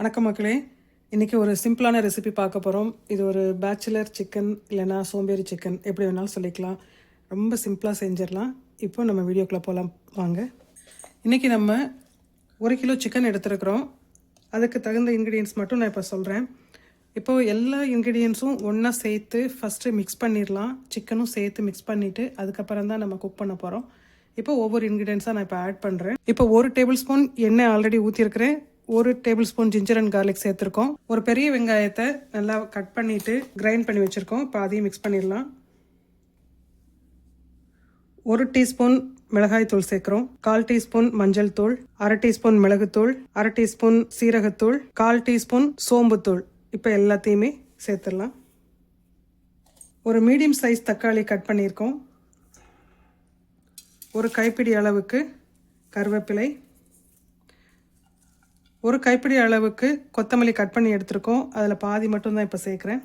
வணக்கம் மக்களே. இன்றைக்கி ஒரு சிம்பிளான ரெசிபி பார்க்க போகிறோம். இது ஒரு பேச்சுலர் சிக்கன் இல்லைனா சோம்பேறி சிக்கன் எப்படி வேணாலும் சொல்லிக்கலாம். ரொம்ப சிம்பிளாக செஞ்சிடலாம். இப்போ நம்ம வீடியோக்குள்ளே போகலாம் வாங்க. இன்றைக்கி நம்ம 1 கிலோ சிக்கன் எடுத்துருக்குறோம். அதுக்கு தகுந்த இன்க்ரீடியன்ஸ் மட்டும் நான் இப்போ சொல்கிறேன். இப்போது எல்லா இன்க்ரீடியன்ஸும் ஒன்றா சேர்த்து ஃபஸ்ட்டு மிக்ஸ் பண்ணிடலாம். சிக்கனும் சேர்த்து மிக்ஸ் பண்ணிவிட்டு அதுக்கப்புறம் தான் நம்ம குக் பண்ண போகிறோம். இப்போ ஒவ்வொரு இன்க்ரீடியன்ஸாக நான் இப்போ ஆட் பண்ணுறேன். இப்போ 1 டேபிள் ஸ்பூன் எண்ணெய் ஆல்ரெடி ஊற்றிருக்கிறேன். 1 tablespoon ginger and garlic சேர்த்துருக்கோம். ஒரு பெரிய வெங்காயத்தை நல்லா கட் பண்ணிவிட்டு கிரைண்ட் பண்ணி வச்சுருக்கோம். இப்போ அதையும் மிக்ஸ் பண்ணிடலாம். 1 டீஸ்பூன் மிளகாய் தூள் சேர்க்குறோம். 1/4 டீஸ்பூன் மஞ்சள் தூள், 1/2 டீஸ்பூன் மிளகுத்தூள், 1/2 டீஸ்பூன் சீரகத்தூள், 1/4 டீஸ்பூன் சோம்புத்தூள். இப்போ எல்லாத்தையுமே சேர்த்துடலாம். ஒரு மீடியம் சைஸ் தக்காளி கட் பண்ணியிருக்கோம். ஒரு கைப்பிடி அளவுக்கு கருவேப்பிலை, ஒரு கைப்பிடி அளவுக்கு கொத்தமல்லி கட் பண்ணி எடுத்துருக்கோம். அதில் பாதி மட்டும்தான் இப்போ சேர்க்குறேன்.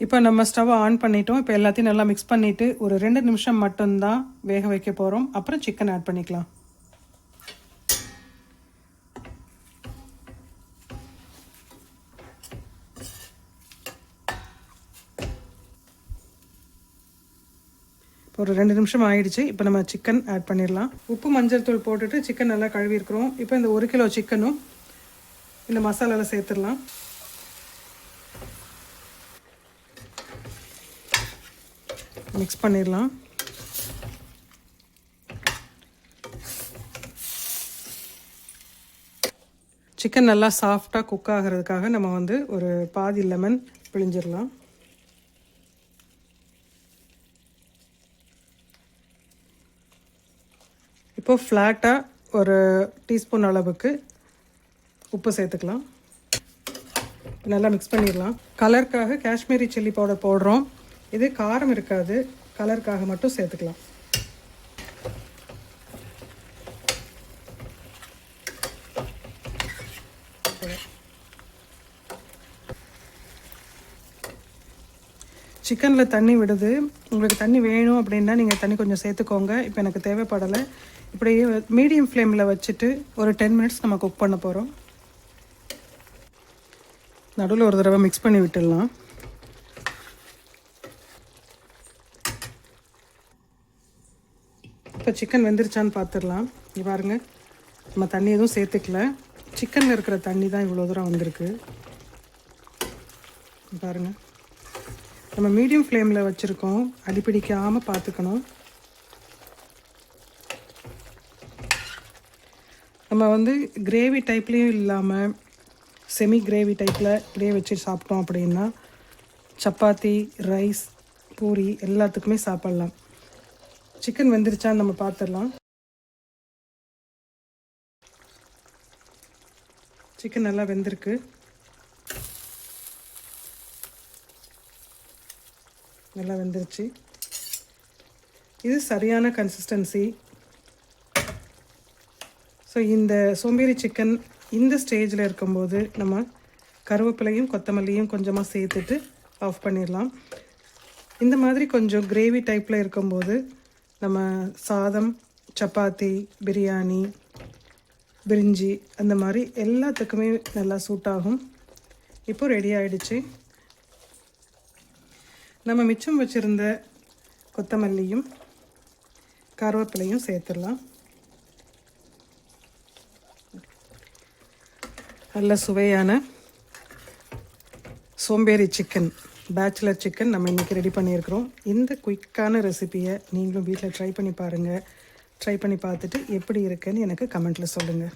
இப்போ நம்ம ஸ்டவ்வை ஆன் பண்ணிட்டோம். இப்போ எல்லாத்தையும் நல்லா மிக்ஸ் பண்ணிவிட்டு ஒரு 2 நிமிஷம் மட்டும்தான் வேக வைக்க போகிறோம். அப்புறம் சிக்கன் ஆட் பண்ணிக்கலாம். ஒரு 2 நிமிஷம் ஆயிடுச்சு. இப்போ நம்ம சிக்கன் ஆட் பண்ணிடலாம். உப்பு மஞ்சள் தூள் போட்டுட்டு சிக்கன் நல்லா கழுவிருக்கிறோம். இப்போ இந்த 1 கிலோ சிக்கனும் இந்த மசாலாவில் சேர்த்துடலாம். மிக்ஸ் பண்ணிடலாம். சிக்கன் நல்லா சாஃப்டாக குக் ஆகிறதுக்காக நம்ம ஒரு பாதி லெமன் பிழிஞ்சிடலாம். இப்போ ஃப்ளாட்டாக ஒரு டீஸ்பூன் அளவுக்கு உப்பு சேர்த்துக்கலாம். நல்லா மிக்ஸ் பண்ணிடலாம். கலருக்காக காஷ்மீரி சில்லி பவுடர் போடுறோம். இது காரம் இருக்காது, கலருக்காக மட்டும் சேர்த்துக்கலாம். சிக்கனில் தண்ணி விடுது. உங்களுக்கு தண்ணி வேணும் அப்படின்னா நீங்கள் தண்ணி கொஞ்சம் சேர்த்துக்கோங்க. இப்போ எனக்கு தேவைப்படலை. இப்படியே மீடியம் ஃப்ளேமில் வச்சுட்டு ஒரு 10 மினிட்ஸ் நம்ம குக் பண்ண போகிறோம். நடுவில் ஒரு தடவை மிக்ஸ் பண்ணி விட்டுடலாம். இப்போ சிக்கன் வெந்துருச்சான்னு பார்த்துடலாம். இங்கே பாருங்கள், நம்ம தண்ணி எதுவும் சேர்த்துக்கல. சிக்கனில் இருக்கிற தண்ணி தான் இவ்வளோ தூரம் வந்திருக்கு. பாருங்கள், நம்ம மீடியம் ஃப்ளேமில் வச்சுருக்கோம். அடிப்பிடிக்காமல் பார்த்துக்கணும். நம்ம கிரேவி டைப்லேயும் இல்லாமல் செமி கிரேவி டைப்பில் இப்படியே வச்சு சாப்பிட்டோம் அப்படின்னா சப்பாத்தி, ரைஸ், பூரி எல்லாத்துக்குமே சாப்பிட்லாம். சிக்கன் வெந்துருச்சான்னு நம்ம பார்த்துடலாம். சிக்கன் நல்லா வெந்திருக்கு. நல்லா வெந்துருச்சு. இது சரியான கன்சிஸ்டன்சி. ஸோ இந்த சோம்பேறி சிக்கன் இந்த ஸ்டேஜில் இருக்கும்போது நம்ம கருவேப்பிலையும் கொத்தமல்லியும் கொஞ்சமாக சேர்த்துட்டு ஆஃப் பண்ணிடலாம். இந்த மாதிரி கொஞ்சம் கிரேவி டைப்பில் இருக்கும்போது நம்ம சாதம், சப்பாத்தி, பிரியாணி, பிரிஞ்சி அந்த மாதிரி எல்லாத்துக்குமே நல்லா சூட் ஆகும். இப்போது ரெடி ஆகிடுச்சு. நம்ம மிச்சம் வச்சுருந்த கொத்தமல்லியும் கருவேப்பிலையும் சேர்த்துடலாம். நல்ல சுவையான சோம்பேறி சிக்கன், பேச்சுலர் சிக்கன் நம்ம இன்றைக்கி ரெடி பண்ணியிருக்கிறோம். இந்த குயிக்கான ரெசிபியை நீங்களும் வீட்டில் ட்ரை பண்ணி பாருங்கள். ட்ரை பண்ணி பார்த்துட்டு எப்படி இருக்குன்னு எனக்கு கமெண்ட்டில் சொல்லுங்கள்.